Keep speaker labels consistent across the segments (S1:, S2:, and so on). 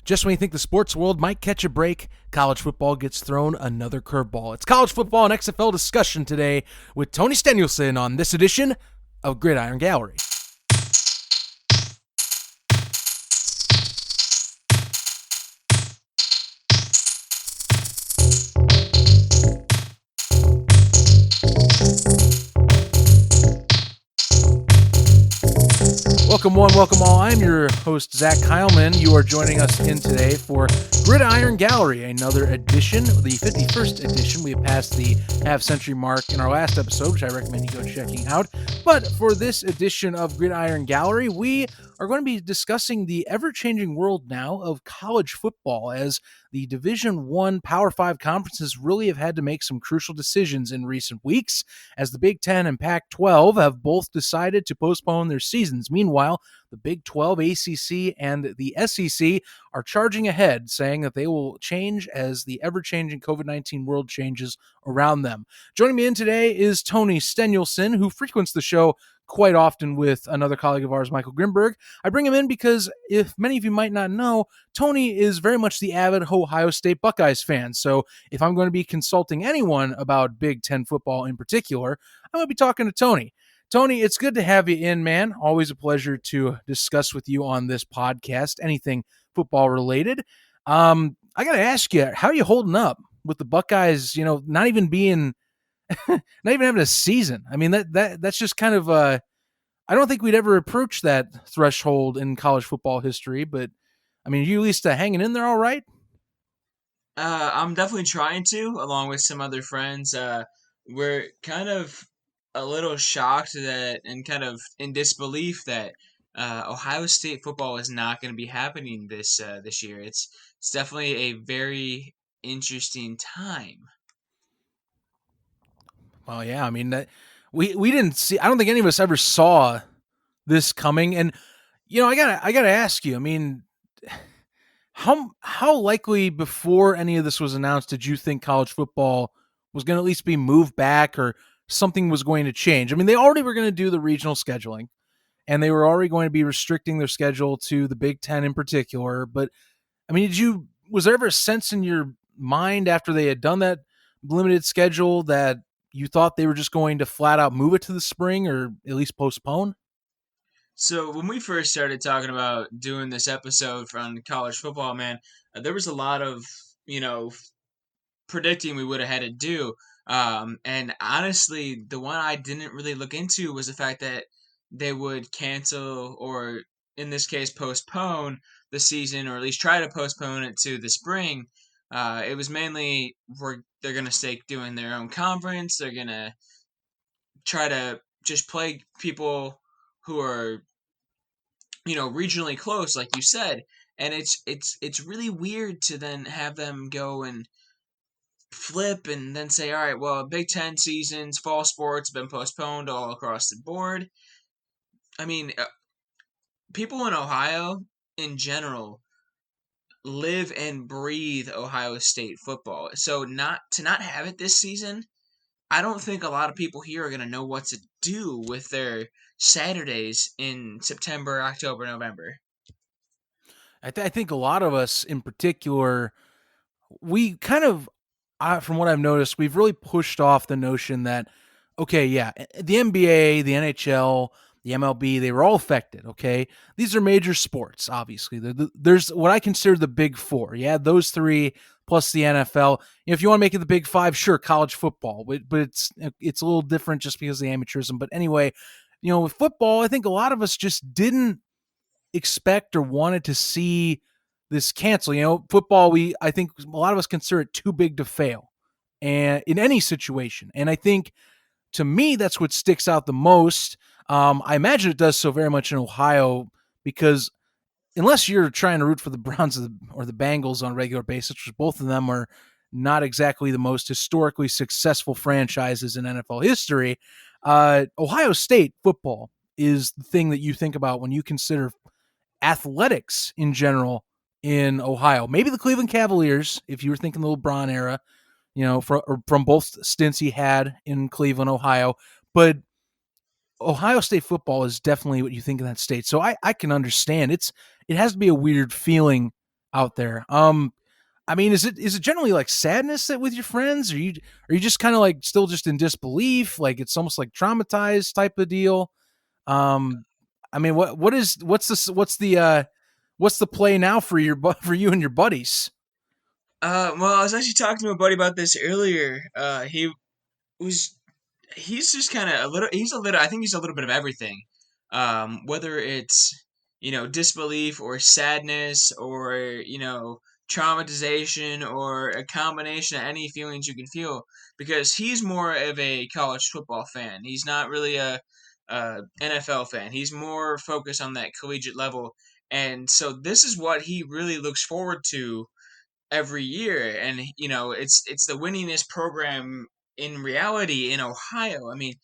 S1: Just when you think the sports world might catch a break, college football gets thrown another curveball. It's college football and XFL discussion today with Tony Stenulson on this edition of Gridiron Gallery. Welcome one, welcome all. I'm your host, Zach Heilman. You are joining us in today for Gridiron Gallery, another edition, the 51st edition. We have passed the half-century mark in our last episode, which I recommend you go checking out. But for this edition of Gridiron Gallery, we are going to be discussing the ever-changing world now of college football, as the Division I Power 5 conferences really have had to make some crucial decisions in recent weeks, as the Big Ten and PAC-12 have both decided to postpone their seasons. Meanwhile, the Big 12, ACC, and the SEC are charging ahead, saying that they will change as the ever-changing COVID-19 world changes around them. Joining me in today is Tony Stenulson, who frequents the show quite often with another colleague of ours, Michael Grimberg. I bring him in because, if many of you might not know, Tony is very much the avid Ohio State Buckeyes fan. So if I'm going to be consulting anyone about Big Ten football in particular, I'm going to be talking to Tony. Tony, it's good to have you in, man. Always a pleasure to discuss with you on this podcast, anything football related. I got to ask you, how are you holding up with the Buckeyes, not even being not even having a season? I mean, that's just kind of I don't think we'd ever approach that threshold in college football history, but I mean, are you at least hanging in there all right?
S2: I'm definitely trying to, along with some other friends. We're kind of a little shocked that, and kind of in disbelief that Ohio State football is not going to be happening this year. It's definitely a very interesting time.
S1: Well, yeah, I mean that we didn't see. I don't think any of us ever saw this coming, and I gotta ask you. I mean, how likely before any of this was announced did you think college football was going to at least be moved back, or something was going to change? I mean, they already were going to do the regional scheduling, and they were already going to be restricting their schedule to the Big Ten in particular. But I mean, was there ever a sense in your mind after they had done that limited schedule that you thought they were just going to flat out move it to the spring, or at least postpone?
S2: So when we first started talking about doing this episode from college football, man, there was a lot of you know predicting we would have had to do. And honestly, the one I didn't really look into was the fact that they would cancel, or in this case, postpone the season, or at least try to postpone it to the spring. It was mainly they're going to stay doing their own conference. They're going to try to just play people who are, regionally close, like you said. And it's really weird to then have them go and flip and then say, all right, well, Big Ten seasons, fall sports have been postponed all across the board. I mean, people in Ohio in general live and breathe Ohio State football. So not have it this season, I don't think a lot of people here are going to know what to do with their Saturdays in September, October, November.
S1: I think a lot of us in particular, we kind of, from what I've noticed, we've really pushed off the notion that, okay, yeah, the NBA, the NHL, the MLB, they were all affected, okay? These are major sports, obviously. There's what I consider the big four. Yeah, those three plus the NFL. If you want to make it the big five, sure, college football, but it's a little different just because of the amateurism. But anyway, with football, I think a lot of us just didn't expect or wanted to see this cancel. Football, I think a lot of us consider it too big to fail, and in any situation. And I think, to me, that's what sticks out the most. I imagine it does so very much in Ohio, because unless you're trying to root for the Browns or the Bengals on a regular basis, which both of them are not exactly the most historically successful franchises in NFL history, Ohio State football is the thing that you think about when you consider athletics in general in Ohio. Maybe the Cleveland Cavaliers, if you were thinking the LeBron era, from both stints he had in Cleveland, Ohio. But Ohio State football is definitely what you think of that state. So I can understand. It has to be a weird feeling out there. I mean, is it generally like sadness that with your friends? Are you just kind of like still just in disbelief? Like it's almost like traumatized type of deal. Um, I mean, what's the play now for for you and your buddies?
S2: Well, I was actually talking to a buddy about this earlier. Was he's just kind of a little. He's a little. I think he's a little bit of everything. Whether it's disbelief or sadness or traumatization or a combination of any feelings you can feel. Because he's more of a college football fan. He's not really a NFL fan. He's more focused on that collegiate level. And so this is what he really looks forward to every year, and it's the winningest program in reality in Ohio. I mean,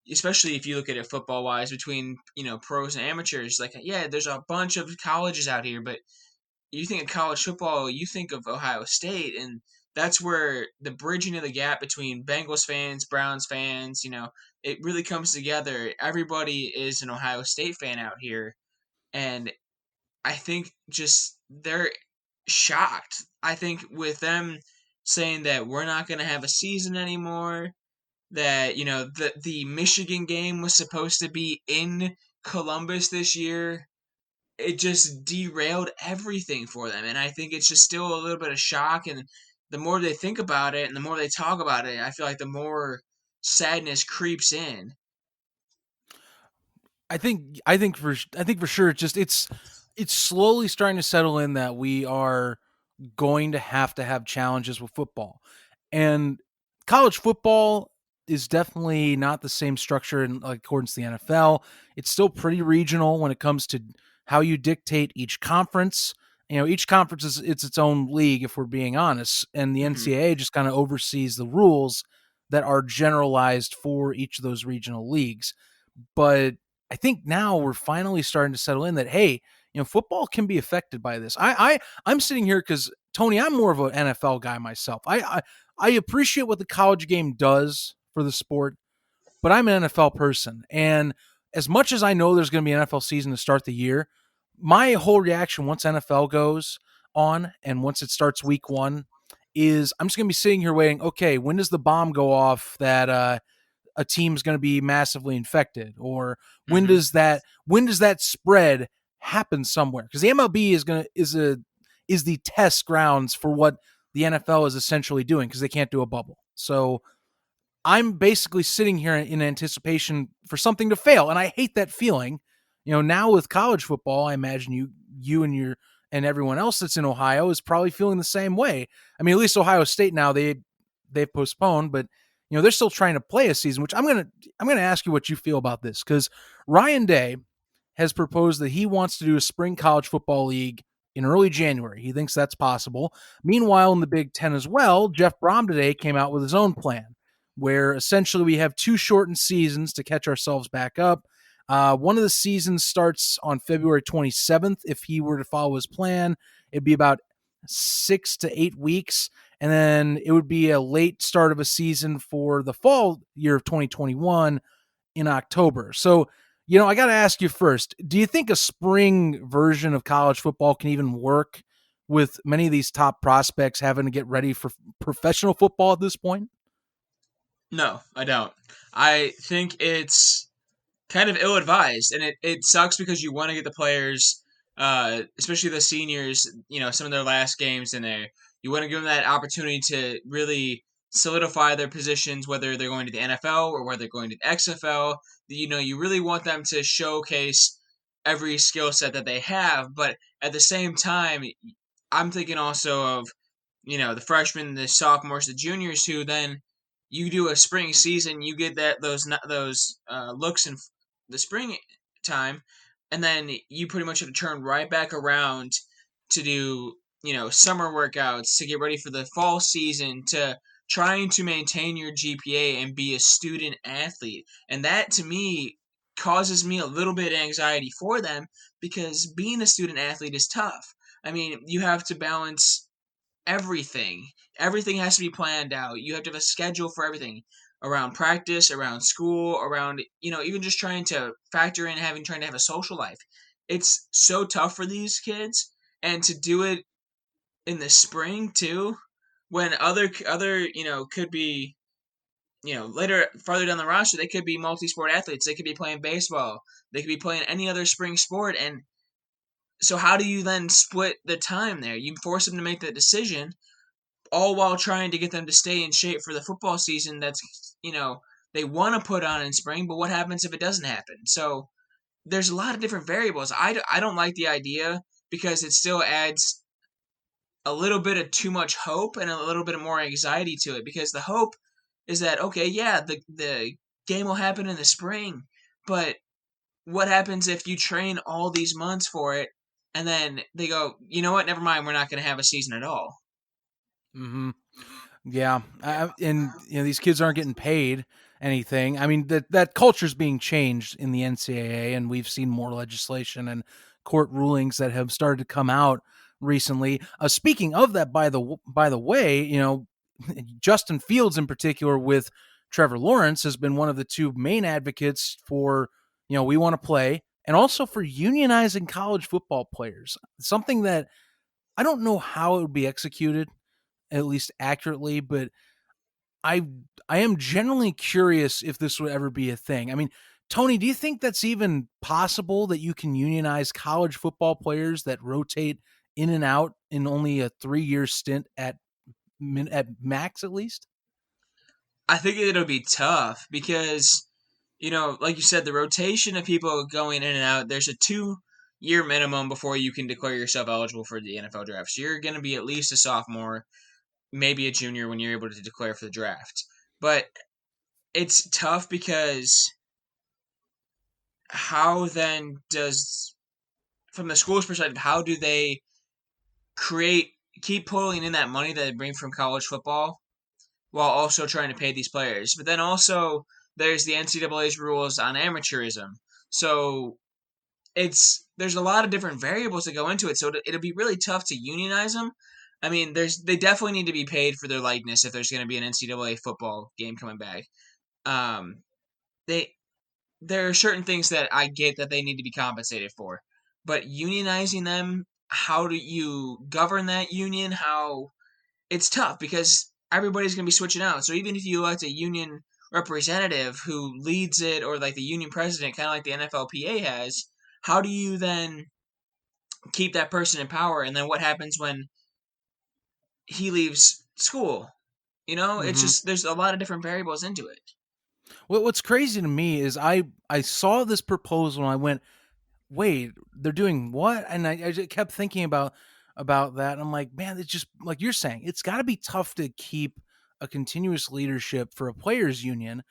S2: especially if you look at it football wise between pros and amateurs. Like, yeah, there's a bunch of colleges out here, but you think of college football, you think of Ohio State, and that's where the bridging of the gap between Bengals fans, Browns fans, it really comes together. Everybody is an Ohio State fan out here, and I think just they're shocked. I think with them saying that we're not going to have a season anymore, that the Michigan game was supposed to be in Columbus this year, it just derailed everything for them. And I think it's just still a little bit of shock. And the more they think about it and the more they talk about it, I feel like the more sadness creeps in.
S1: I think for sure it's slowly starting to settle in that we are going to have challenges with football. And college football is definitely not the same structure in like accordance to the NFL. It's still pretty regional when it comes to how you dictate each conference. Each conference is it's its own league if we're being honest, and the
S2: Hmm.
S1: NCAA just kind of oversees the rules that are generalized for each of those regional leagues. But I think now we're finally starting to settle in that hey, football can be affected by this. I'm sitting here because Tony, I'm more of an NFL guy myself. I appreciate what the college game does for the sport, but I'm an NFL person, and as much as I know there's going to be an NFL season to start the year, my whole reaction once NFL goes on and once it starts week 1 is I'm just going to be sitting here waiting. Okay, when does the bomb go off that a team's going to be massively infected, or
S2: Hmm.
S1: when does that spread happen somewhere? Because the MLB is the test grounds for what the NFL is essentially doing because they can't do a bubble. So I'm basically sitting here in anticipation for something to fail, and I hate that feeling. Now with college football, I imagine you and everyone else that's in Ohio is probably feeling the same way. I mean, at least Ohio State now they've postponed, but they're still trying to play a season. Which I'm gonna ask you what you feel about this because Ryan Day has proposed that he wants to do a spring college football league in early January. He thinks that's possible. Meanwhile, in the Big Ten as well, Jeff Brom today came out with his own plan, where essentially we have two shortened seasons to catch ourselves back up. One of the seasons starts on February 27th. If he were to follow his plan, it'd be about 6 to 8 weeks. And then it would be a late start of a season for the fall year of 2021 in October. So, I got to ask you first, do you think a spring version of college football can even work with many of these top prospects having to get ready for professional football at this point?
S2: No, I don't. I think it's kind of ill advised, and it sucks because you want to get the players, especially the seniors, some of their last games in there. You want to give them that opportunity to really solidify their positions, whether they're going to the NFL or whether they're going to the XFL. You really want them to showcase every skill set that they have, but at the same time, I'm thinking also of the freshmen, the sophomores, the juniors who then you do a spring season, you get those looks in the spring time, and then you pretty much have to turn right back around to do summer workouts to get ready for the fall season to trying to maintain your GPA and be a student athlete. And that to me causes me a little bit of anxiety for them because being a student athlete is tough. I mean, you have to balance everything. Everything has to be planned out. You have to have a schedule for everything around practice, around school, around even just trying to factor in trying to have a social life. It's so tough for these kids, and to do it in the spring too, when other could be later farther down the roster, they could be multi-sport athletes. They could be playing baseball. They could be playing any other spring sport. And so how do you then split the time there? You force them to make that decision, all while trying to get them to stay in shape for the football season that's, they want to put on in spring, but what happens if it doesn't happen? So there's a lot of different variables. I don't like the idea because it still adds a little bit of too much hope and a little bit more anxiety to it, because the hope is that, okay, yeah, the game will happen in the spring, but what happens if you train all these months for it and then they go, you know what, never mind, we're not going to have a season at all.
S1: Mm-hmm. Yeah, and these kids aren't getting paid anything. I mean that culture's being changed in the NCAA, and we've seen more legislation and court rulings that have started to come out recently. Speaking of that, by the way, Justin Fields in particular with Trevor Lawrence has been one of the two main advocates for we want to play, and also for unionizing college football players. Something that I don't know how it would be executed at least accurately, but I I am generally curious if this would ever be a thing. I mean, Tony, do you think that's even possible that you can unionize college football players that rotate in and out in only a 3-year stint at max at least?
S2: I think it'll be tough because, like you said, the rotation of people going in and out, there's a 2-year minimum before you can declare yourself eligible for the NFL draft. So you're going to be at least a sophomore, maybe a junior when you're able to declare for the draft. But it's tough because how then does, from the school's perspective, how do they create, keep pulling in that money that they bring from college football while also trying to pay these players? But then also there's the NCAA's rules on amateurism. So there's a lot of different variables that go into it. So it'll be really tough to unionize them. I mean, they definitely need to be paid for their likeness if there's going to be an NCAA football game coming back. Um, they there are certain things that I get that they need to be compensated for, but unionizing them, how do you govern that union? How It's tough because everybody's going to be switching out. So even if you elect a union representative who leads it, or like the union president, kind of like the NFLPA has, how do you then keep that person in power? And then what happens when he leaves school? It's
S1: Mm-hmm.
S2: just, there's a lot of different variables into it.
S1: What's crazy to me is I saw this proposal and I went, wait, they're doing what? And I just kept thinking about that. And I'm like, man, it's just like you're saying, it's got to be tough to keep a continuous leadership for a players union.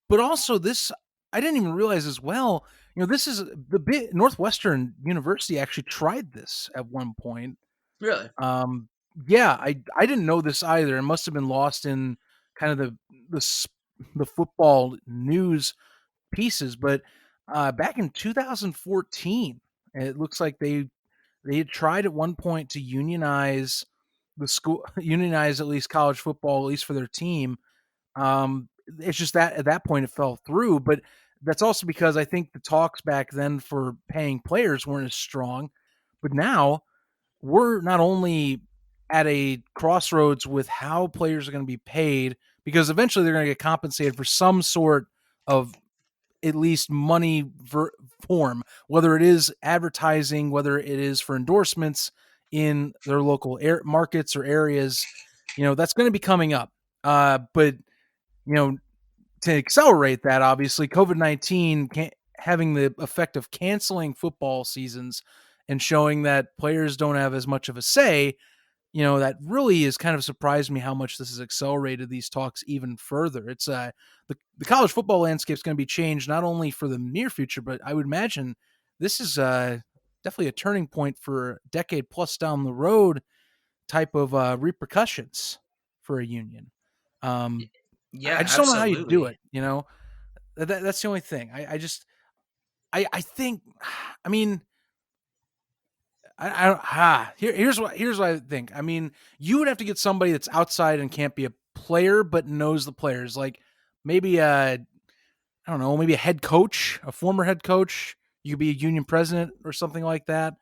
S1: But also this, I didn't even realize as well. This is the bit Northwestern University actually tried this at one point.
S2: Really?
S1: Um, yeah, I didn't know this either. It must have been lost in kind of the football news pieces. But back in 2014, it looks like they had tried at one point to unionize the school, unionize at least college football, at least for their team. It's just that at that point it fell through, but that's also because I think the talks back then for paying players weren't as strong. But now we're not only at a crossroads with how players are going to be paid, because eventually they're going to get compensated for some sort of at least money form, whether it is advertising, whether it is for endorsements in their local markets or areas. That's going to be coming up. But you know, to accelerate that, obviously, COVID-19 having the effect of canceling football seasons and showing that players don't have as much of a say, that really has kind of surprised me how much this has accelerated these talks even further. It's the college football landscape is going to be changed not only for the near future, but I would imagine this is definitely a turning point for a decade plus down the road type of repercussions for a union. Um, I
S2: Yeah,
S1: just don't know how you do
S2: absolutely.
S1: it. That's the only thing. I just I think I mean here's what I think. I mean, you would have to get somebody that's outside and can't be a player but knows the players. Like maybe I don't know, maybe a head coach, a former head coach. You could be a union president or something like that.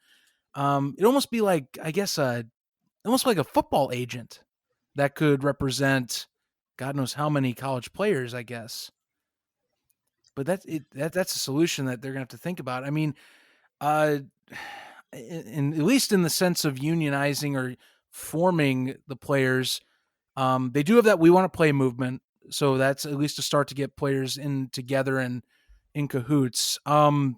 S1: It almost be like I guess almost like a football agent that could represent God knows how many college players, I guess. But that's a solution that they're gonna have to think about. I mean, uh, at least in the sense of unionizing or forming the players, they do have that "we want to play" movement, so that's at least a start to get players in together and in cahoots. Tony,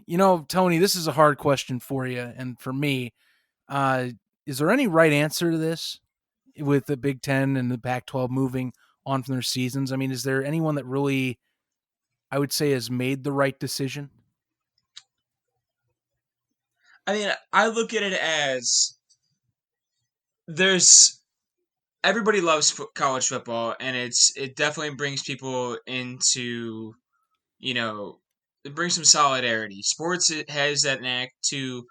S1: this is a hard question for you and for me. Uh, is there any right answer to this with the Big Ten and the Pac-12 moving on from their seasons? I mean, is there anyone that really, I would say, has made the right decision?
S2: I mean, I look at it as there's everybody loves college football, and it definitely brings people into, you know, it brings some solidarity. Sports has that knack to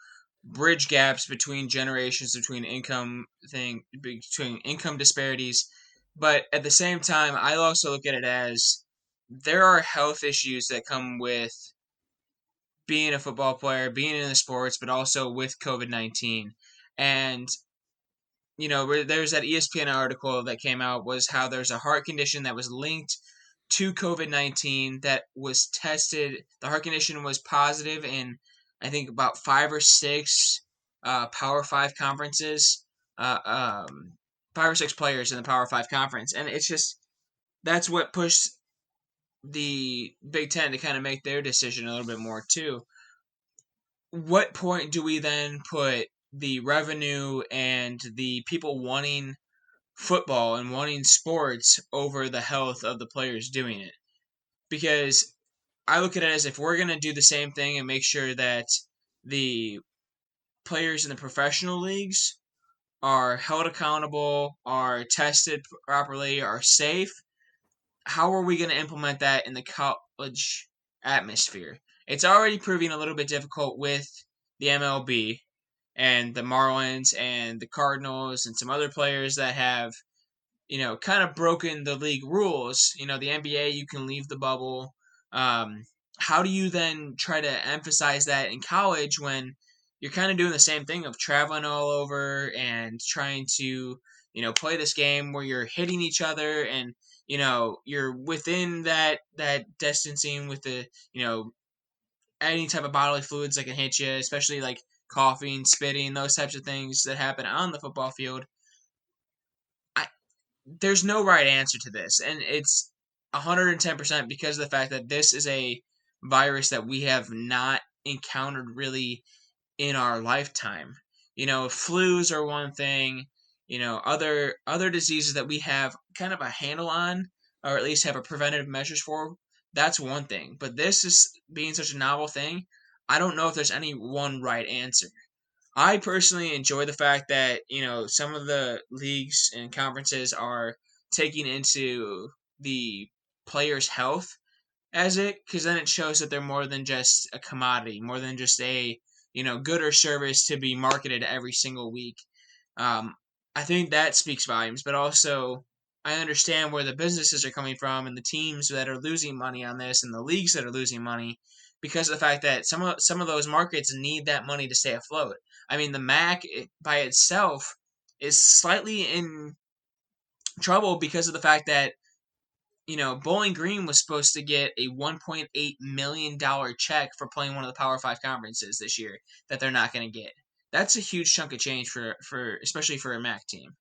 S2: bridge gaps between generations, between income disparities. But at the same time, I also look at it as there are health issues that come with being a football player, being in the sports, but also with COVID-19. And there's that ESPN article that came out was how there's a heart condition that was linked to COVID-19 that was tested. The heart condition was positive in, I think, about 5 or 6 Power Five conferences, uh, um, 5 or 6 players in the Power Five conference. And it's just, that's what pushed the Big Ten to kind of make their decision a little bit more too. What point do we then put the revenue and the people wanting football and wanting sports over the health of the players doing it? Because I look at it as if we're going to do the same thing and make sure that the players in the professional leagues are held accountable, are tested properly, are safe, how are we going to implement that in the college atmosphere? It's already proving a little bit difficult with the MLB and the Marlins and the Cardinals and some other players that have, kind of broken the league rules. The NBA, you can leave the bubble. Um, how do you then try to emphasize that in college when you're kind of doing the same thing of traveling all over and trying to, play this game where you're hitting each other and, you're within that distancing with the, any type of bodily fluids that can hit you, especially like coughing, spitting, those types of things that happen on the football field. I, there's no right answer to this, and it's 110% because of the fact that this is a virus that we have not encountered really in our lifetime. Flus are one thing. Other diseases that we have kind of a handle on, or at least have a preventative measures for. That's one thing. But this is being such a novel thing. I don't know if there's any one right answer. I personally enjoy the fact that, some of the leagues and conferences are taking into the players' health as it, because then it shows that they're more than just a commodity, more than just a, good or service to be marketed every single week. Um, I think that speaks volumes, but also I understand where the businesses are coming from and the teams that are losing money on this and the leagues that are losing money because of the fact that some of those markets need that money to stay afloat. I mean, the MAC by itself is slightly in trouble because of the fact that Bowling Green was supposed to get a $1.8 million check for playing one of the Power Five conferences this year that they're not going to get. That's a huge chunk of change for especially for a MAC team.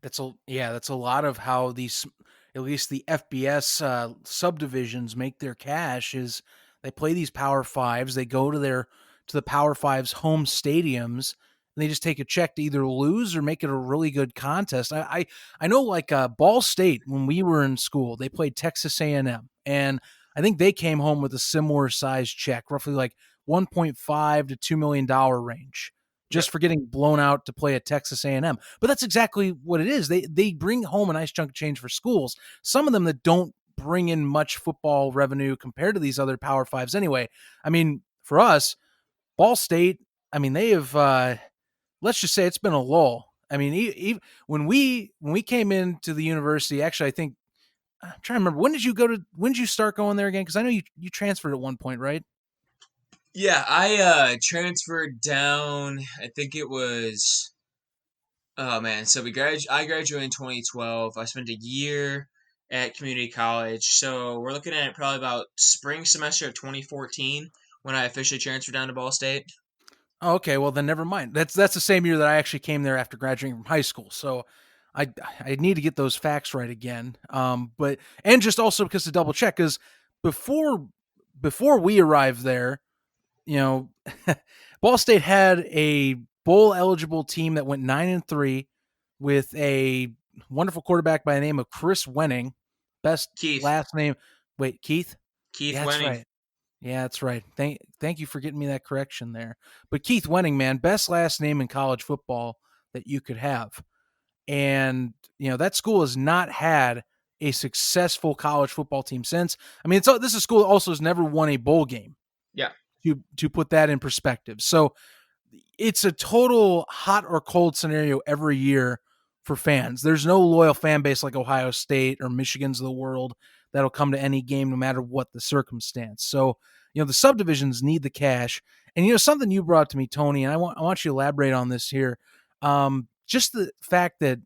S1: That's a lot of how these, at least the FBS subdivisions, make their cash. Is they play these Power Fives, they go to the Power Fives home stadiums, and they just take a check to either lose or make it a really good contest. I know, like Ball State, when we were in school, they played Texas A&M, and I think they came home with a similar size check, roughly like 1.5 to $2 million range,
S2: Yep.
S1: just for getting blown out to play at Texas A&M. But that's exactly what it is. They bring home a nice chunk of change for schools. Some of them that don't bring in much football revenue compared to these other Power Fives anyway. I mean, for us, Ball State, I mean, they have, let's just say it's been a lull. I mean, when we came into the university, actually, I think, I'm trying to remember, when did you start going there again? Because I know you transferred at one point, right?
S2: Yeah, I transferred down. I think it was. Oh man, so I graduated in 2012. I spent a year at community college. So we're looking at probably about spring semester of 2014 when I officially transferred down to Ball State.
S1: Oh, okay, well then never mind. That's the same year that I actually came there after graduating from high school. So I I need to get those facts right again. But and just also because to double check, because before before we arrived there, you know, Ball State had a bowl eligible team that went 9-3 with a wonderful quarterback by the name of Chris Wenning. Best
S2: Keith.
S1: last name. Wait, Keith?
S2: Keith
S1: Yeah, that's
S2: Wenning.
S1: right. Yeah, that's right. Thank you for getting me that correction there. But Keith Wenning, man, best last name in college football that you could have. And that school has not had a successful college football team since. I mean, this is a school that also has never won a bowl game.
S2: Yeah.
S1: To put that in perspective, so it's a total hot or cold scenario every year for fans. There's no loyal fan base like Ohio State or Michigan's of the world that'll come to any game no matter what the circumstance. So, the subdivisions need the cash. And something you brought to me, Tony, and I want you to elaborate on this here. Just the fact that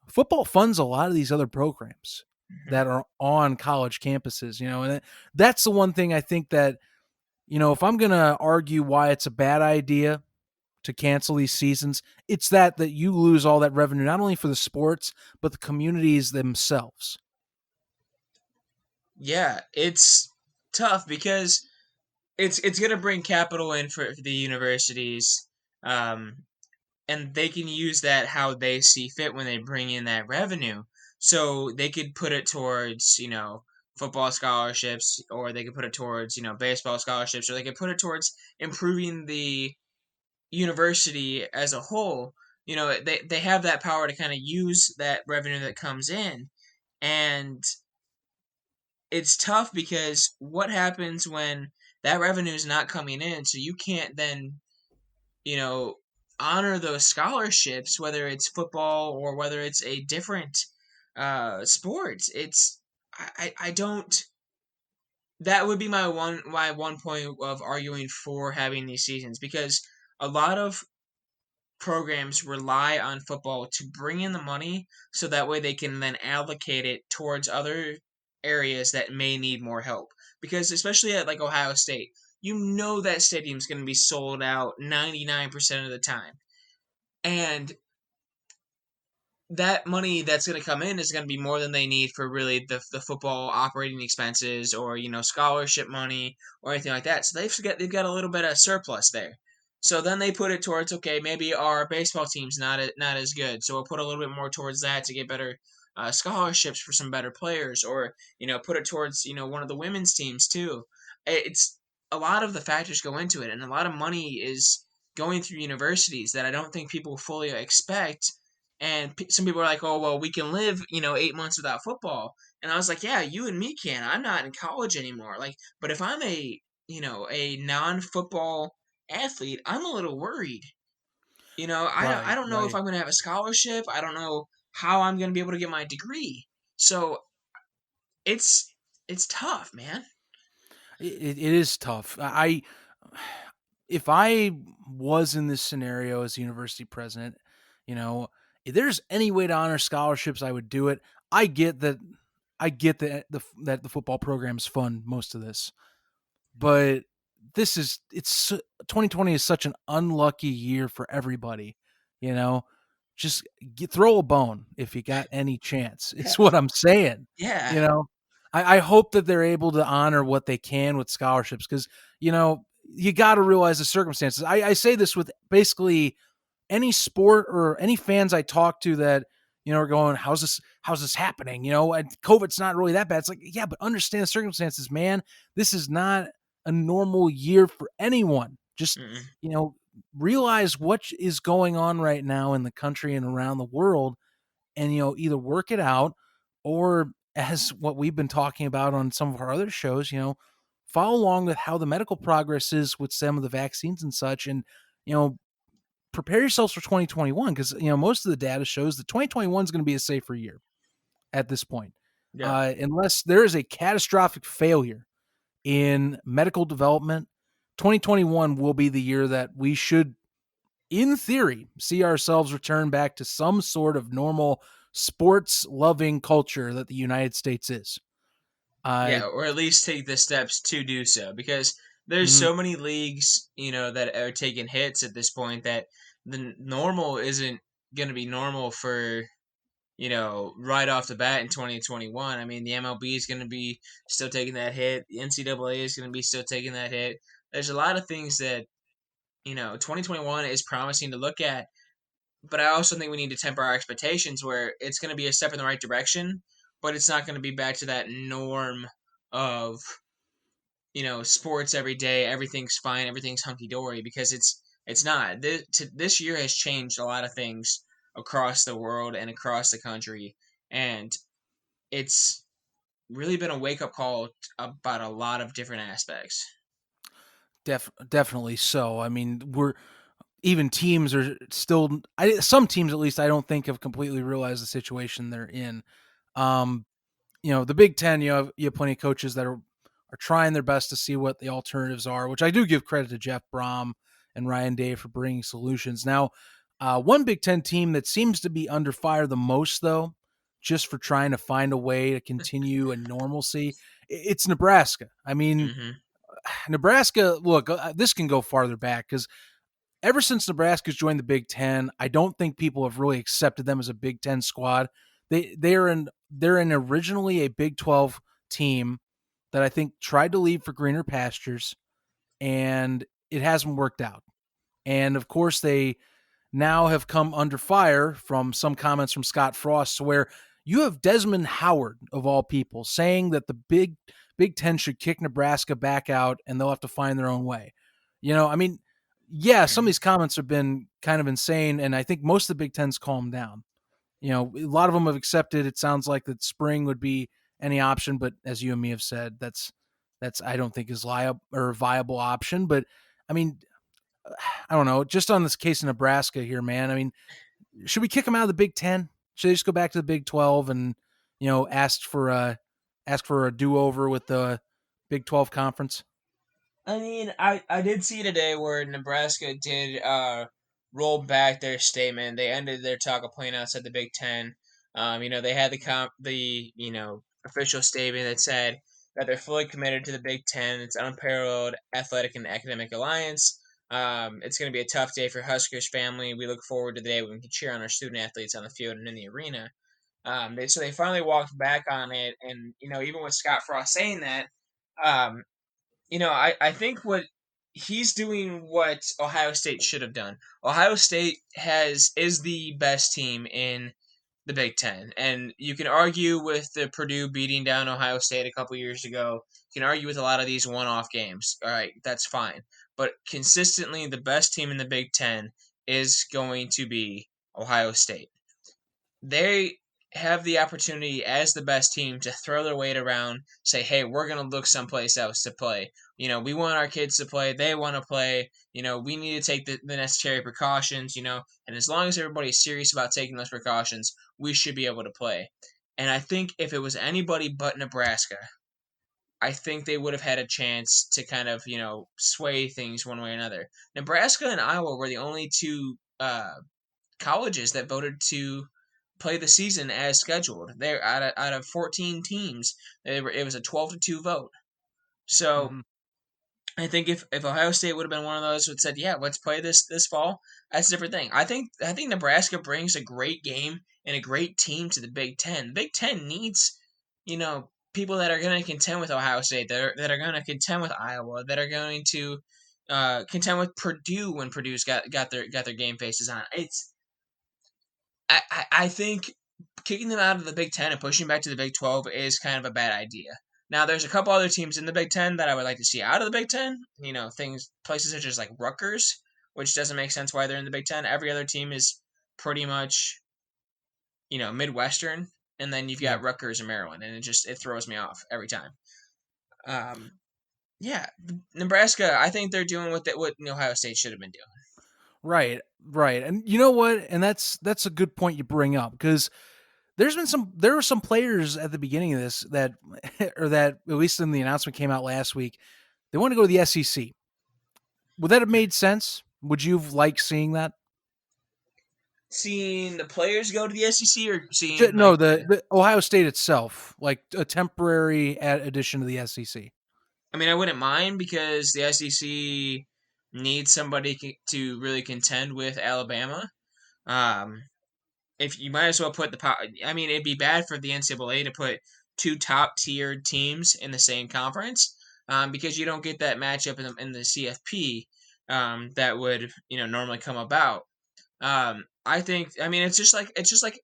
S1: football funds a lot of these other programs
S2: Hmm.
S1: that are on college campuses, and that's the one thing I think that, if I'm going to argue why it's a bad idea to cancel these seasons, it's that you lose all that revenue, not only for the sports, but the communities themselves.
S2: Yeah, it's tough because it's gonna bring capital in for the universities, um, and they can use that how they see fit when they bring in that revenue. So they could put it towards football scholarships, or they could put it towards baseball scholarships, or they could put it towards improving the university as a whole. They have that power to kind of use that revenue that comes in, and it's tough because what happens when that revenue is not coming in, so you can't then you know honor those scholarships, whether it's football or whether it's a different sport. I don't. That would be my one point of arguing for having these seasons, because a lot of programs rely on football to bring in the money so that way they can then allocate it towards other areas that may need more help. Because especially at like Ohio State, that stadium's going to be sold out 99% of the time. And that money that's going to come in is going to be more than they need for really the football operating expenses, or scholarship money or anything like that. So they've got a little bit of surplus there. So then they put it towards, okay, maybe our baseball team's not as good, so we'll put a little bit more towards that to get better scholarships for some better players, or put it towards one of the women's teams too. It's a lot of the factors go into it, and a lot of money is going through universities that I don't think people fully expect. And some people are like, "Oh, well, we can live, 8 months without football." And I was like, "Yeah, you and me can. I'm not in college anymore. Like, but if I'm a non-football athlete, I'm a little worried. I
S1: Right,
S2: don't know if
S1: right.
S2: I'm going to have a scholarship. I don't know how I'm going to be able to get my degree. So it's it's tough, man.
S1: It is tough. If I was in this scenario as university president, you know, if there's any way to honor scholarships, I would do it. I get that. I get that the football programs fund most of this, but it's 2020 is such an unlucky year for everybody. You know, just throw a bone if you got any chance. It's
S2: Yeah.
S1: what I'm saying.
S2: Yeah.
S1: You know, I hope that they're able to honor what they can with scholarships, because you got to realize the circumstances. I say this with basically any sport or any fans I talk to that are going, how's this happening? And COVID's not really that bad. It's like, yeah, but understand the circumstances, man. This is not a normal year for anyone. Just
S2: Mm-mm.
S1: you know realize what is going on right now in the country and around the world, and either work it out, or as what we've been talking about on some of our other shows, follow along with how the medical progress is with some of the vaccines and such, and you know prepare yourselves for 2021, because most of the data shows that 2021 is going to be a safer year at this point,
S2: Yeah.
S1: unless there is a catastrophic failure in medical development, 2021 will be the year that we should, in theory, see ourselves return back to some sort of normal sports loving culture that the United States is.
S2: Yeah,
S1: I
S2: or at least take the steps to do so, because there's
S1: mhm.
S2: so many leagues, that are taking hits at this point that normal isn't going to be normal for, right off the bat in 2021. I mean, the MLB is going to be still taking that hit. The NCAA is going to be still taking that hit. There's a lot of things that, 2021 is promising to look at, but I also think we need to temper our expectations where it's going to be a step in the right direction, but it's not going to be back to that norm of, sports every day, everything's fine, everything's hunky dory, because it's not. This year has changed a lot of things across the world and across the country, and it's really been a wake up call about a lot of different aspects.
S1: Definitely so. I mean, we're even teams are still. Some teams, at least, I don't think have completely realized the situation they're in. Um, the Big Ten, you have plenty of coaches that are trying their best to see what the alternatives are, which I do give credit to Jeff Brom and Ryan Day for bringing solutions. Now, one Big Ten team that seems to be under fire the most, though, just for trying to find a way to continue a normalcy, it's Nebraska. I mean,
S2: Hmm.
S1: Nebraska, look, this can go farther back because ever since Nebraska's joined the Big Ten, I don't think people have really accepted them as a Big Ten squad. They're in originally a Big 12 team that I think tried to leave for greener pastures, and it hasn't worked out. And of course, they now have come under fire from some comments from Scott Frost, where you have Desmond Howard, of all people, saying that the Big Ten should kick Nebraska back out and they'll have to find their own way. I mean, yeah, some of these comments have been kind of insane, and I think most of the Big Ten's calmed down. A lot of them have accepted. It sounds like that spring would be any option, but as you and me have said, that's I don't think is liable or a viable option. But I mean, I don't know. Just on this case in Nebraska here, man. I mean, should we kick them out of the Big Ten? Should they just go back to the Big 12 and ask for a do over with the Big 12 conference?
S2: I mean, I did see today where Nebraska did roll back their statement. They ended their talk of playing outside the Big Ten. They had the official statement that said that they're fully committed to the Big Ten. It's unparalleled athletic and academic alliance. It's going to be a tough day for Huskers family. We look forward to the day when we can cheer on our student athletes on the field and in the arena. So they finally walked back on it, and even with Scott Frost saying that, um, I think what he's doing what Ohio State should have done. Ohio State is the best team in the Big Ten, and you can argue with the Purdue beating down Ohio State a couple years ago. You can argue with a lot of these one-off games. All right, that's fine, but consistently, the best team in the Big Ten is going to be Ohio State. They have the opportunity as the best team to throw their weight around, say, hey, we're going to look someplace else to play. We want our kids to play. They want to play. We need to take the necessary precautions, and as long as everybody's serious about taking those precautions, we should be able to play. And I think if it was anybody but Nebraska, I think they would have had a chance to kind of, sway things one way or another. Nebraska and Iowa were the only two colleges that voted to play the season as scheduled. They're out of 14 teams. It was a 12-2 vote. So
S1: Mm-hmm.
S2: I think if Ohio State would have been one of those who said, "Yeah, let's play this fall," that's a different thing. I think Nebraska brings a great game and a great team to the Big Ten. Big Ten needs, people that are going to contend with Ohio State, that are going to contend with Iowa, that are going to contend with Purdue when Purdue's got their game faces on. I think kicking them out of the Big Ten and pushing back to the Big 12 is kind of a bad idea. Now, there's a couple other teams in the Big Ten that I would like to see out of the Big Ten. Places such as like Rutgers, which doesn't make sense why they're in the Big Ten. Every other team is pretty much, Midwestern, and then you've
S1: Yeah.
S2: got Rutgers and Maryland, and it throws me off every time. Um, yeah, Nebraska, I think they're doing what Ohio State should have been doing.
S1: Right. Right. And you know what? And that's a good point you bring up because there were some players at the beginning of this that or that at least in the announcement came out last week. They want to go to the SEC. Would that have made sense? Would you have liked seeing that?
S2: Seeing the players go to the SEC or seeing
S1: No,
S2: like
S1: the Ohio State itself, like a temporary addition to the SEC.
S2: I mean, I wouldn't mind because the SEC needs somebody to really contend with Alabama. Um, if you might as well put I mean, it'd be bad for the NCAA to put two top tiered teams in the same conference, because you don't get that matchup in the CFP, that would normally come about. I think I mean it's just like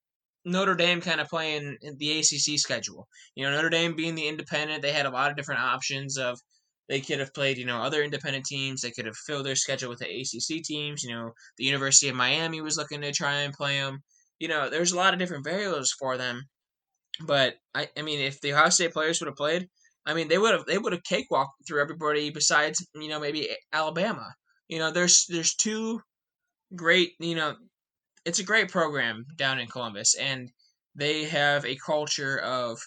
S2: Notre Dame kind of playing in the ACC schedule. Notre Dame being the independent, they had a lot of different options of they could have played other independent teams. They could have filled their schedule with the ACC teams. The University of Miami was looking to try and play them. There's a lot of different variables for them. But I mean, if the Ohio State players would have played, I mean, they would have cakewalked through everybody besides maybe Alabama. There's two great it's a great program down in Columbus, and they have a culture of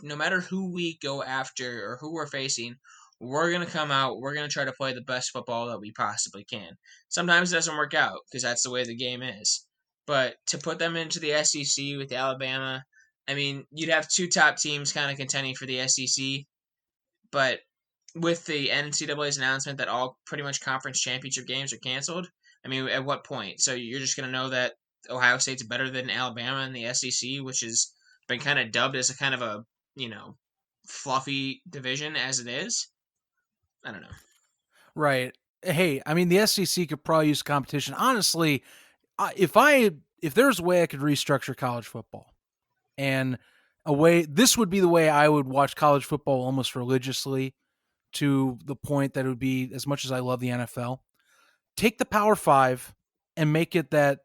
S2: no matter who we go after or who we're facing, we're going to come out, we're going to try to play the best football that we possibly can. Sometimes it doesn't work out because that's the way the game is. But to put them into the SEC with Alabama, I mean, you'd have two top teams kind of contending for the SEC, but with the NCAA's announcement that all pretty much conference championship games are canceled, I mean, at what point? So you're just going to know that Ohio State's better than Alabama in the SEC, which has been kind of dubbed as a kind of a, you know, fluffy division as it is. I don't know.
S1: Right. Hey, I mean, the SEC could probably use competition. Honestly, if there's a way I could restructure college football, and this would be the way I would watch college football almost religiously, to the point that it would be, as much as I love the NFL, take the Power Five and make it that,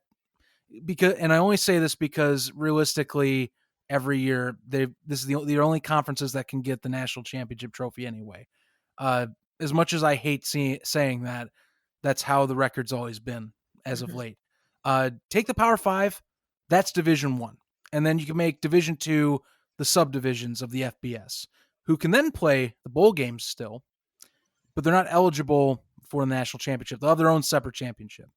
S1: because, and I only say this because realistically, every year this is the only conferences that can get the national championship trophy anyway. Uh, as much as I hate saying that, that's how the record's always been as of late. Take the Power Five, that's Division One, and then you can make Division Two the subdivisions of the FBS, who can then play the bowl games still, but they're not eligible for the national championship. They'll have their own separate championship.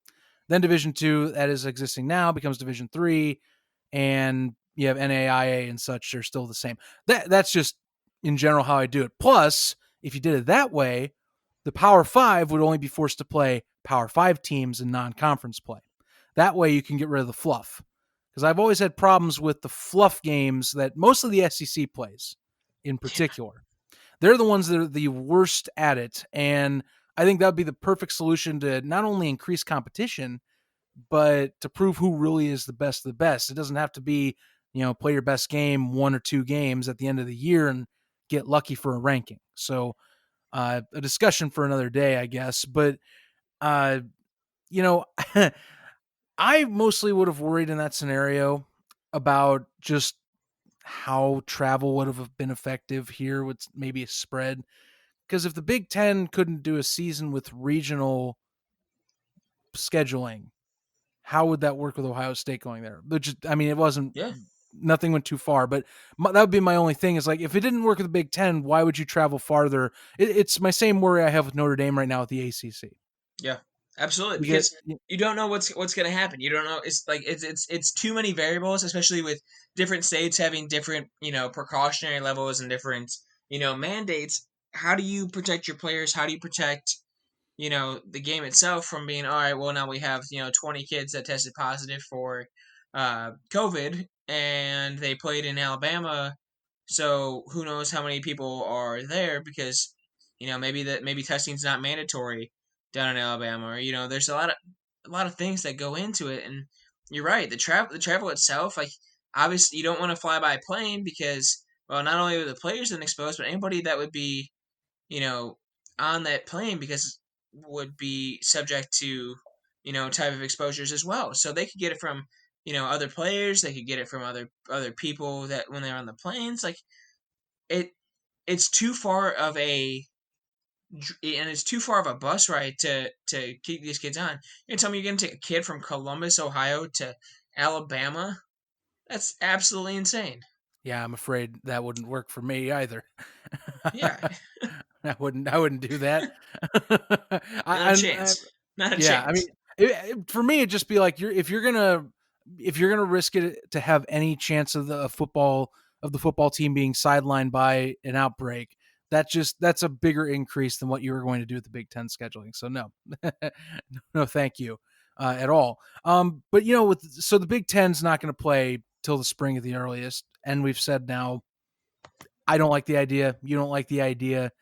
S1: Then Division Two, that is existing now, becomes Division Three, and you have NAIA and such are still the same. That's just in general how I do it. Plus, if you did it that way, the Power Five would only be forced to play Power Five teams in non-conference play. That way, you can get rid of the fluff. Because I've always had problems with the fluff games that mostly the SEC plays, in particular. They're the ones that are the worst at it, and I think that would be the perfect solution to not only increase competition, but to prove who really is the best of the best. It doesn't have to be, play your best game 1 or 2 games at the end of the year and get lucky for a ranking. So, a discussion for another day, I guess. But, uh, you know, I mostly would have worried in that scenario about just how travel would have been effective here with maybe a spread. Because if the Big Ten couldn't do a season with regional scheduling, how would that work with Ohio State going there? Which, I mean, it wasn't,
S2: Yeah,
S1: nothing went too far, but that would be my only thing is, like, if it didn't work with the Big Ten, why would you travel farther? It's my same worry I have with Notre Dame right now with the ACC.
S2: yeah, absolutely.
S1: You get,
S2: Because you don't know what's going to happen. You don't know. It's like it's too many variables, especially with different states having different precautionary levels and different mandates. How do you protect your players? How do you protect the game itself from being all right? Well, now we have 20 kids that tested positive for COVID, and they played in Alabama. So who knows how many people are there because maybe testing's not mandatory down in Alabama, or there's a lot of things that go into it. And you're right, the travel itself, like, obviously you don't want to fly by plane because, well, not only are the players then exposed, but anybody that would be you know, on that plane because would be subject to, type of exposures as well. So they could get it from, other players. They could get it from other people that when they're on the planes. Like it, it's too far of a bus ride to keep these kids on. You're gonna tell me you're gonna take a kid from Columbus, Ohio to Alabama? That's absolutely insane.
S1: yeah, I'm afraid that wouldn't work for me either.
S2: Yeah.
S1: I wouldn't do that.
S2: Not a
S1: I
S2: chance. Not a
S1: yeah, I mean,
S2: chance.
S1: for me, it'd just be like if you're gonna risk it to have any chance of the football team being sidelined by an outbreak, that's a bigger increase than what you were going to do with the Big Ten scheduling. So no, no, thank you at all. But the Big Ten's not going to play till the spring at the earliest, and we've said now, I don't like the idea. You don't like the idea.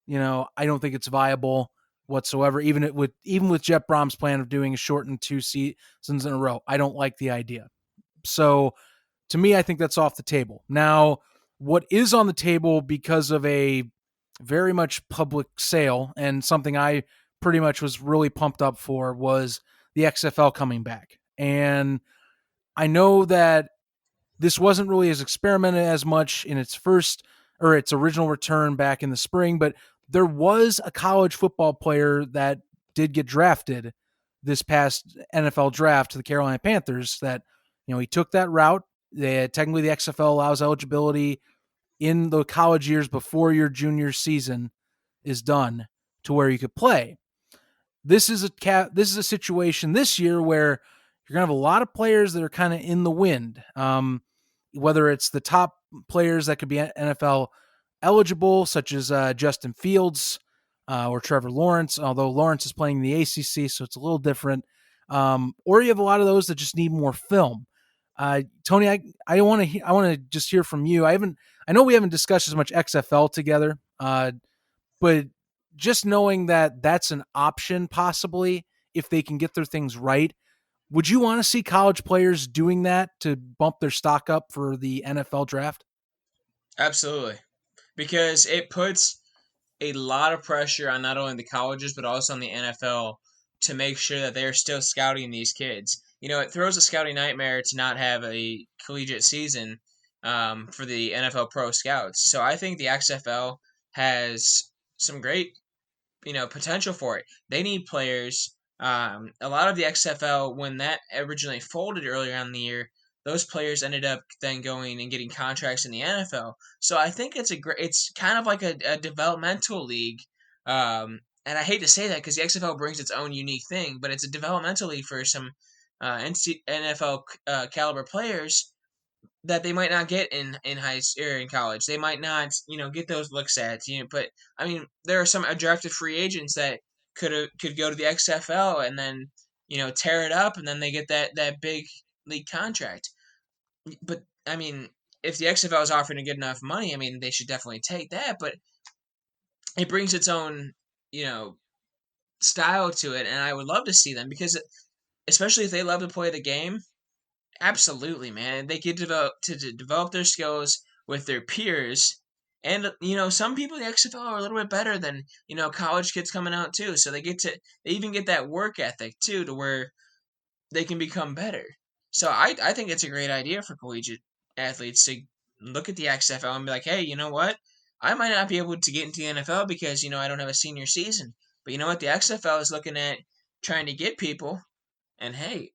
S1: I don't think it's viable whatsoever. Even with Jeff Brom's plan of doing a shortened 2 seasons in a row, I don't like the idea. So to me, I think that's off the table. Now, what is on the table because of a very much public sale and something I pretty much was really pumped up for was the XFL coming back. And I know that this wasn't really as experimented as much in its original return back in the spring, but there was a college football player that did get drafted this past NFL draft to the Carolina Panthers that, he took that route. Technically the XFL allows eligibility in the college years before your junior season is done to where you could play. This is a situation this year where you're going to have a lot of players that are kind of in the wind. Whether it's the top players that could be NFL eligible, such as Justin Fields or Trevor Lawrence, although Lawrence is playing in the ACC, so it's a little different. Or you have a lot of those that just need more film. Tony, I want to just hear from you. I know we haven't discussed as much XFL together, but just knowing that that's an option possibly if they can get their things right. Would you want to see college players doing that to bump their stock up for the NFL draft?
S2: Absolutely. Because it puts a lot of pressure on not only the colleges but also on the NFL to make sure that they're still scouting these kids. It throws a scouting nightmare to not have a collegiate season for the NFL pro scouts. So I think the XFL has some great potential for it. They need players. A lot of the XFL, when that originally folded earlier on in the year, those players ended up then going and getting contracts in the NFL. So I think it's kind of like a developmental league. And I hate to say that because the XFL brings its own unique thing, but it's a developmental league for some NFL caliber players that they might not get in high or in college. They might not, get those looks at. But I mean, there are some undrafted free agents that could go to the XFL and then tear it up, and then they get that big league contract. But I mean, if the XFL is offering a good enough money, I mean, they should definitely take that. But it brings its own, style to it, and I would love to see them because, especially if they love to play the game. Absolutely, man. They get to develop their skills with their peers. And some people in the XFL are a little bit better than, college kids coming out too. So they even get that work ethic too to where they can become better. So I think it's a great idea for collegiate athletes to look at the XFL and be like, "Hey, you know what? I might not be able to get into the NFL because, I don't have a senior season. But you know what? The XFL is looking at trying to get people, and hey,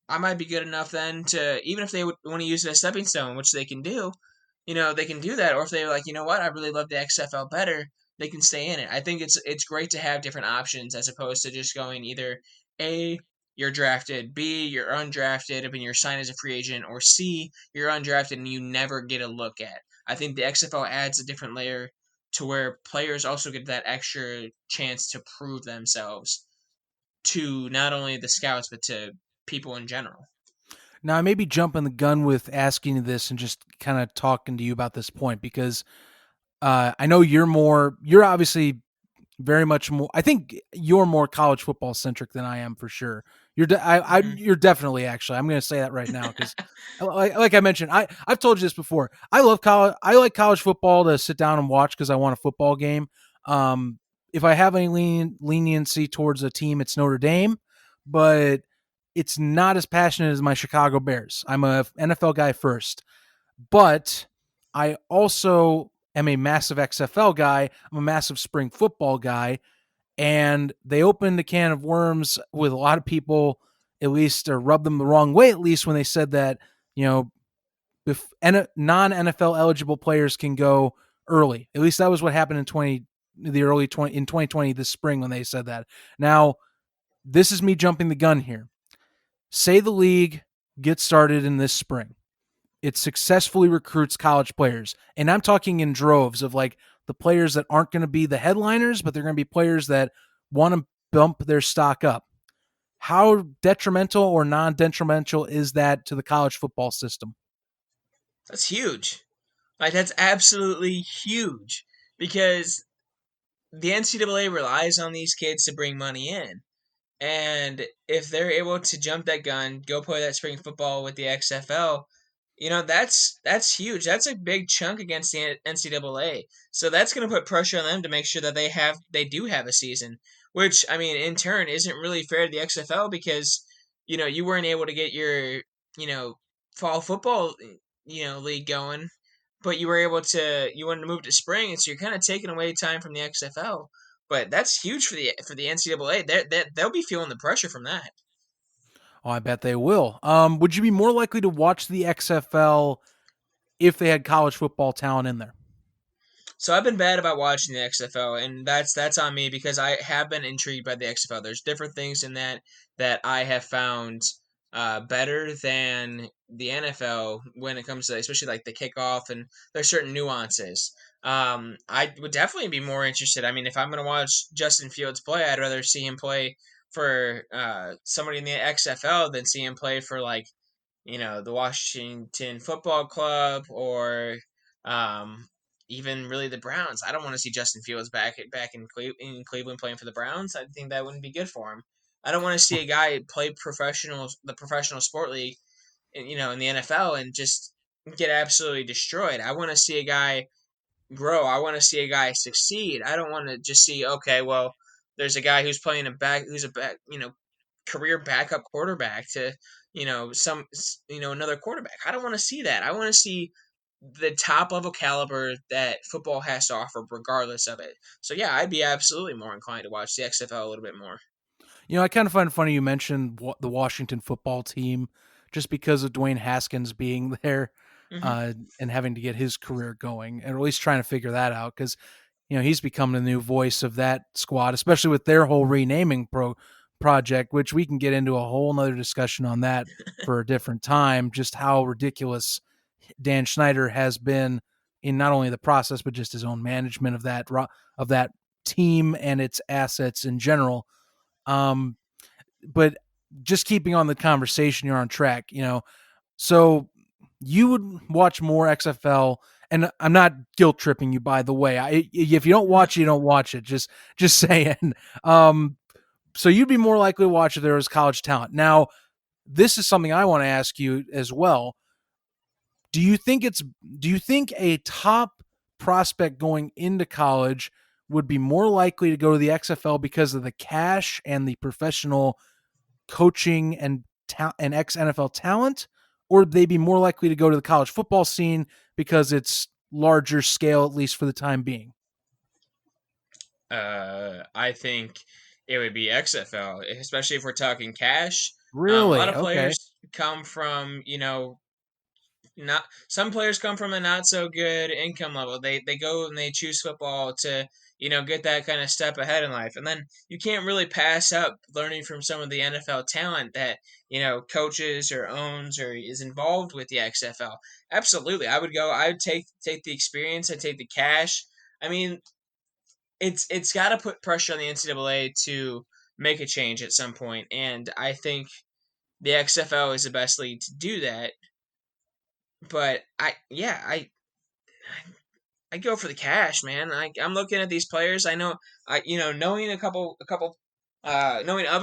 S2: I might be good enough then to, even if they would want to use it as a stepping stone, which they can do, they can do that. Or if they're like, you know what, I really love the XFL better, they can stay in it. I think it's great to have different options as opposed to just going either A, you're drafted, B, you're undrafted and you're signed as a free agent, or C, you're undrafted and you never get a look at. I think the XFL adds a different layer to where players also get that extra chance to prove themselves to not only the scouts but to people in general.
S1: Now, I may be jumping the gun with asking you this and just kind of talking to you about this point because I know you're obviously very much more. I think you're more college football centric than I am for sure.
S2: Hmm.
S1: You're definitely actually. I'm going to say that right now because, like I mentioned, I've told you this before. I love college. I like college football to sit down and watch because I want a football game. If I have any leniency towards a team, it's Notre Dame, but it's not as passionate as my Chicago Bears. I'm a NFL guy first, but I also am a massive XFL guy. I'm a massive spring football guy. And they opened a can of worms with a lot of people, at least, or rubbed them the wrong way, at least, when they said that, if non NFL eligible players can go early. At least that was what happened in 2020 this spring when they said that. Now, this is me jumping the gun here. Say the league gets started in this spring. It successfully recruits college players. And I'm talking in droves of like the players that aren't going to be the headliners, but they're going to be players that want to bump their stock up. How detrimental or non-detrimental is that to the college football system?
S2: That's huge. Like, that's absolutely huge because the NCAA relies on these kids to bring money in. And if they're able to jump that gun, go play that spring football with the XFL, that's huge. That's a big chunk against the NCAA. So that's going to put pressure on them to make sure that they do have a season, which I mean in turn isn't really fair to the XFL because you weren't able to get your fall football league going, but you wanted to move to spring, and so you're kind of taking away time from the XFL. But that's huge for the NCAA. They'll be feeling the pressure from that.
S1: Oh, I bet they will. Would you be more likely to watch the XFL if they had college football talent in there?
S2: So I've been bad about watching the XFL, and that's on me because I have been intrigued by the XFL. There's different things in that I have found better than the NFL when it comes to especially like the kickoff, and there's certain nuances. I would definitely be more interested. I mean, if I'm going to watch Justin Fields play, I'd rather see him play for somebody in the XFL than see him play for like the Washington Football Club or um, even really the Browns. I don't want to see Justin Fields back in Cleveland playing for the Browns. I think that wouldn't be good for him. I don't want to see a guy play the professional sport league, in the NFL and just get absolutely destroyed. I want to see a guy grow. I want to see a guy succeed. I don't want to just see, okay, well, there's a guy who's a back, career backup quarterback to, another quarterback. I don't want to see that. I want to see the top level caliber that football has to offer, regardless of it. So yeah, I'd be absolutely more inclined to watch the XFL a little bit more.
S1: I kind of find it funny you mentioned the Washington football team just because of Dwayne Haskins being there
S2: Hmm.
S1: and having to get his career going, and at least trying to figure that out because he's become the new voice of that squad, especially with their whole renaming project, which we can get into a whole nother discussion on that for a different time. Just how ridiculous Dan Schneider has been in not only the process but just his own management of that team and its assets in general. Um, but just keeping on the conversation, you're on track. So you would watch more XFL, and I'm not guilt tripping you, by the way. If you don't watch it, you don't watch it. Just saying. Um, so you'd be more likely to watch if there was college talent. Now, this is something I want to ask you as well. Do you think a top prospect going into college would be more likely to go to the XFL because of the cash and the professional coaching and ex NFL talent, or would they be more likely to go to the college football scene because it's larger scale, at least for the time being?
S2: I think it would be XFL, especially if we're talking cash. A lot
S1: Really?
S2: of
S1: Okay.
S2: players come from, not some players come from a not so good income level. They go and they choose football to get that kind of step ahead in life, and then you can't really pass up learning from some of the NFL talent that coaches or owns or is involved with the XFL. Absolutely, I would go. I would take the experience. I'd take the cash. I mean, it's got to put pressure on the NCAA to make a change at some point, and I think the XFL is the best league to do that. But I go for the cash, man. I'm looking at these players. I know, knowing knowing of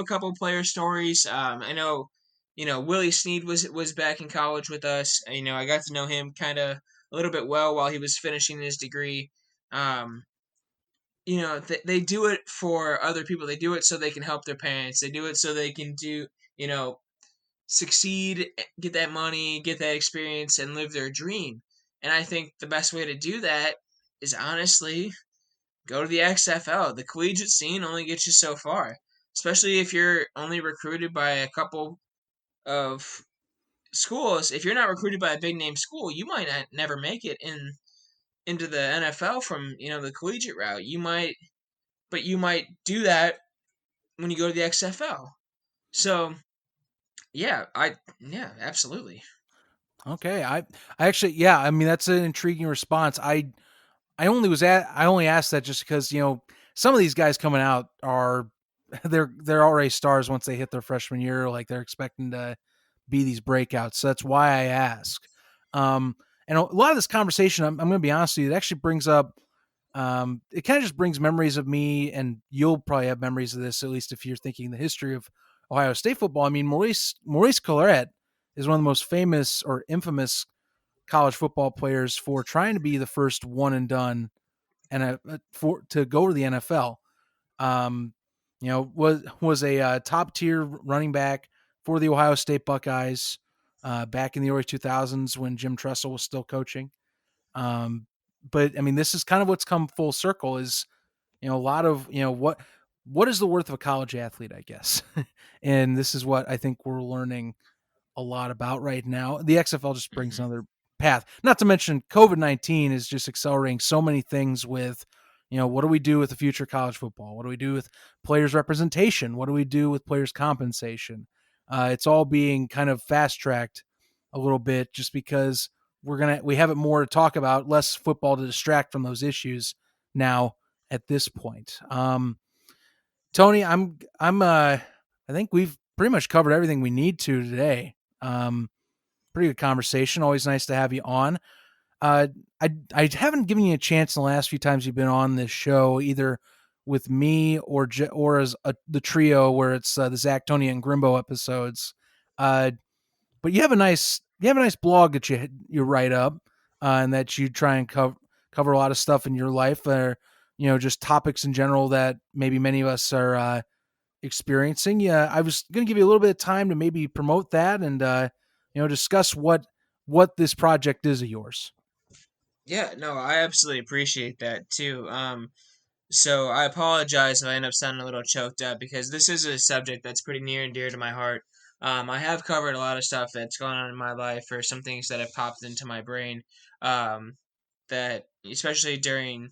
S2: a couple player stories. I know, Willie Snead was back in college with us. I got to know him kind of a little bit well while he was finishing his degree. Um, they do it for other people. They do it so they can help their parents. They do it so they can you know, succeed, get that money, get that experience, and live their dream. And I think the best way to do that is honestly go to the XFL. The collegiate scene only gets you so far, especially if you're only recruited by a couple of schools. If you're not recruited by a big name school, you might not never make it into the NFL from the collegiate route. You might do that when you go to the XFL. So yeah, absolutely.
S1: Okay, I actually, yeah, I mean that's an intriguing response. I only asked that just because some of these guys coming out are they're already stars once they hit their freshman year. Like they're expecting to be these breakouts. So that's why I ask. Um, and a lot of this conversation, I'm going to be honest with you, it actually brings up. It kind of just brings memories of me, and you'll probably have memories of this, at least if you're thinking the history of Ohio State football. I mean, Maurice Clarett is one of the most famous or infamous college football players for trying to be the first one and done and for to go to the NFL. Um, was a top tier running back for the Ohio State Buckeyes back in the early 2000s when Jim Tressel was still coaching. Um, but I mean, this is kind of what's come full circle. Is a lot of what is the worth of a college athlete, I guess, and this is what I think we're learning a lot about right now. The XFL just brings
S2: Hmm.
S1: another path. Not to mention COVID-19 is just accelerating so many things with, what do we do with the future of college football? What do we do with players representation? What do we do with players compensation? It's all being kind of fast tracked a little bit just because we have it more to talk about, less football to distract from those issues now at this point. Tony, I think we've pretty much covered everything we need to today. Um, Pretty good conversation. Always nice to have you on. Uh, I haven't given you a chance in the last few times you've been on this show, either with me or as the trio where it's the Zach, Tony, and Grimbo episodes. But you have a nice blog that you write up and that you try and cover a lot of stuff in your life, or just topics in general that maybe many of us are experiencing. Yeah, I was going to give you a little bit of time to maybe promote that and discuss what this project is of yours.
S2: Yeah, no, I absolutely appreciate that too. So I apologize if I end up sounding a little choked up because this is a subject that's pretty near and dear to my heart. I have covered a lot of stuff that's gone on in my life, or some things that have popped into my brain. That especially during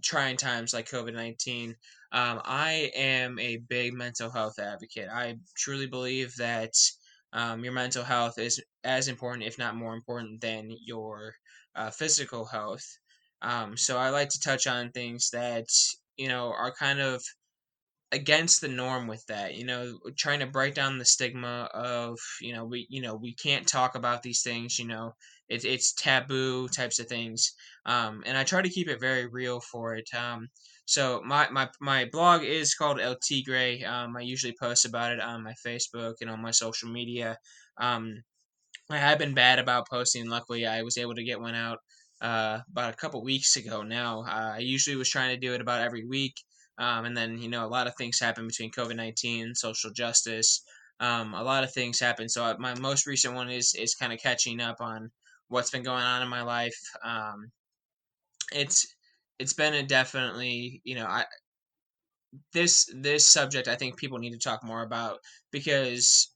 S2: trying times like COVID-19. I am a big mental health advocate. I truly believe that your mental health is as important, if not more important, than your physical health. So I like to touch on things that are kind of against the norm with that, trying to break down the stigma of, we can't talk about these things, it's taboo types of things. And I try to keep it very real for it. So my blog is called El Tigre. I usually post about it on my Facebook and on my social media. um, I have been bad about posting. Luckily, I was able to get one out about a couple weeks ago now. I usually was trying to do it about every week. And then, a lot of things happen between COVID-19, social justice. A lot of things happen. So my most recent one is kind of catching up on what's been going on in my life. It's it's been a definitely, this subject I think people need to talk more about, because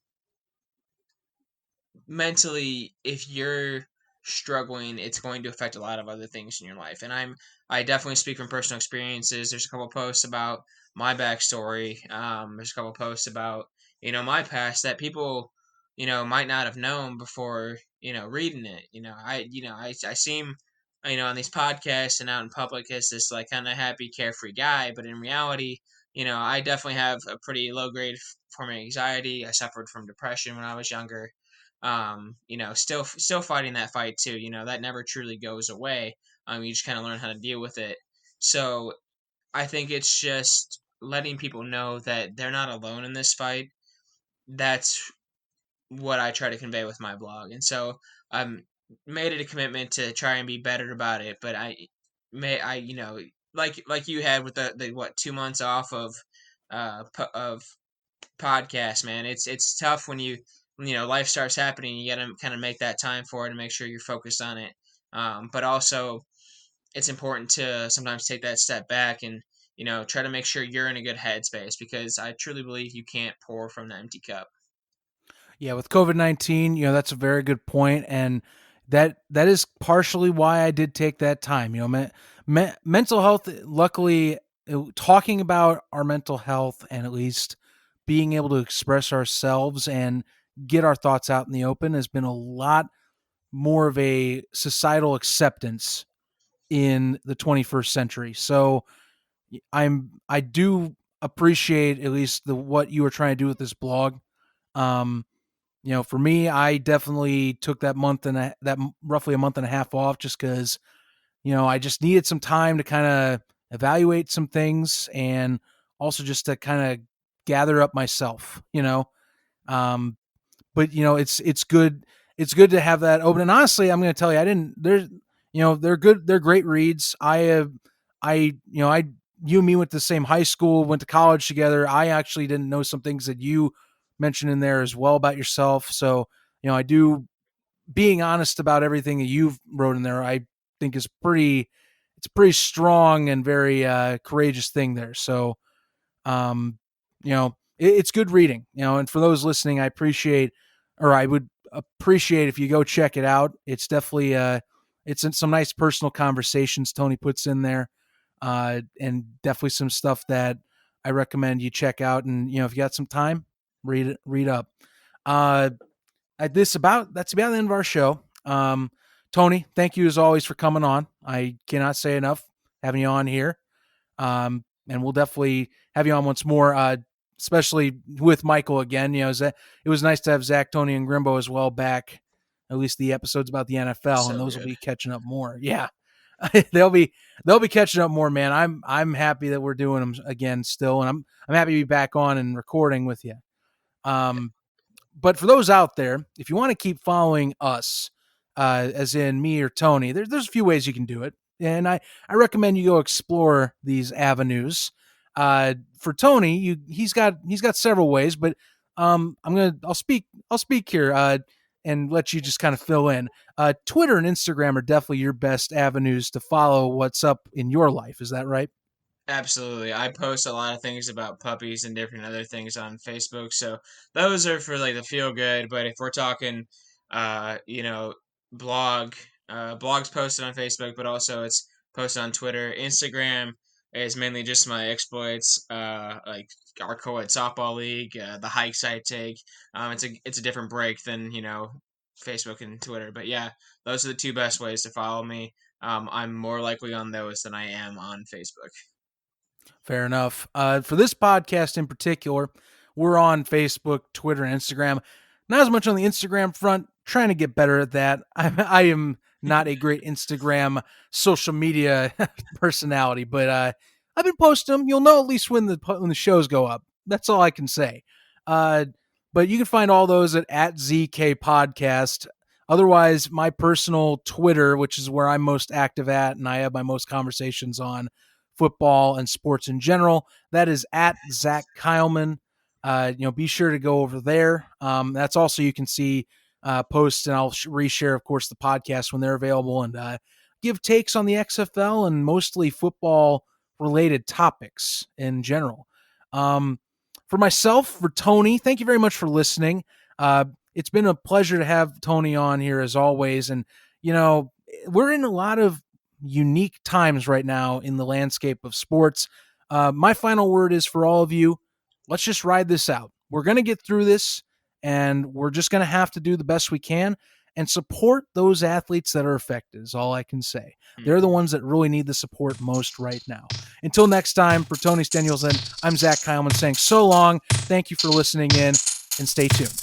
S2: mentally, if you're struggling, it's going to affect a lot of other things in your life. And I definitely speak from personal experiences. There's a couple posts about my backstory. There's a couple posts about my past that people might not have known before reading it. I seem on these podcasts and out in public as this like kind of happy carefree guy, but in reality, I definitely have a pretty low grade form of anxiety. I suffered from depression when I was younger. Still fighting that fight too. That never truly goes away. You just kind of learn how to deal with it. So I think it's just letting people know that they're not alone in this fight. That's what I try to convey with my blog. And so I'm made it a commitment to try and be better about it. But I like you had with the what 2 months off of podcast, man. It's tough when life starts happening. You got to kind of make that time for it and make sure you're focused on it. But also, it's important to sometimes take that step back and try to make sure you're in a good headspace, because I truly believe you can't pour from the empty cup.
S1: Yeah, with COVID-19, that's a very good point. And that is partially why I did take that time. Mental health. Luckily, talking about our mental health and at least being able to express ourselves and get our thoughts out in the open has been a lot more of a societal acceptance in the 21st century. So I do appreciate at least what you were trying to do with this blog. Um, for me, I definitely took that roughly a month and a half off just because, I just needed some time to kind of evaluate some things and also just to kind of gather up myself, um, but it's good. It's good to have that open. And honestly, I'm going to tell you, they're good. They're great reads. You and me went to the same high school, went to college together. I actually didn't know some things that you mentioned in there as well about yourself. So, I do, being honest about everything that you've wrote in there, I think it's a pretty strong and very courageous thing there. So, it's good reading, and for those listening, I would appreciate if you go check it out. It's definitely, it's some nice personal conversations Tony puts in there, and definitely some stuff that I recommend you check out. And, if you got some time, read up. That's about the end of our show. Tony, thank you as always for coming on. I cannot say enough having you on here. And we'll definitely have you on once more, especially with Michael again. It was nice to have Zach, Tony, and Grimbo as well back. At least the episodes about the NFL, and those will be catching up more. Yeah, they'll be catching up more, man. I'm happy that we're doing them again still, and I'm happy to be back on and recording with you. But for those out there, if you want to keep following us, as in me or Tony, there's a few ways you can do it. And I recommend you go explore these avenues. For Tony, he's got several ways, but I'll speak here and let you just kind of fill in. Twitter and Instagram are definitely your best avenues to follow what's up in your life. Is that right?
S2: Absolutely. I post a lot of things about puppies and different other things on Facebook. So those are for like the feel good. But if we're talking, you know, blog, blogs posted on Facebook, but also it's posted on Twitter. Instagram is mainly just my exploits, like our co-ed softball league, the hikes I take. It's a different break than, Facebook and Twitter. But yeah, those are the two best ways to follow me. I'm more likely on those than I am on Facebook.
S1: Fair enough. For this podcast in particular, we're on Facebook, Twitter, and Instagram. Not as much on the Instagram front, trying to get better at that. I am not a great Instagram social media personality, but I've been posting them. You'll know at least when the shows go up. That's all I can say. But you can find all those at ZK Podcast. Otherwise, my personal Twitter, which is where I'm most active at, and I have my most conversations on football and sports in general, that is at Zach Kyleman. Be sure to go over there. That's also, you can see posts, and I'll reshare, of course, the podcast when they're available, and give takes on the XFL and mostly football related topics in general. For myself, for Tony, thank you very much for listening. It's been a pleasure to have Tony on here as always. And, we're in a lot of unique times right now in the landscape of sports. My final word is for all of you, let's just ride this out. We're going to get through this, and we're just going to have to do the best we can and support those athletes that are affected is all I can say. They're the ones that really need the support most right now. Until next time, for Tony Stenielsen, I'm Zach Kyleman saying so long. Thank you for listening in, and stay tuned.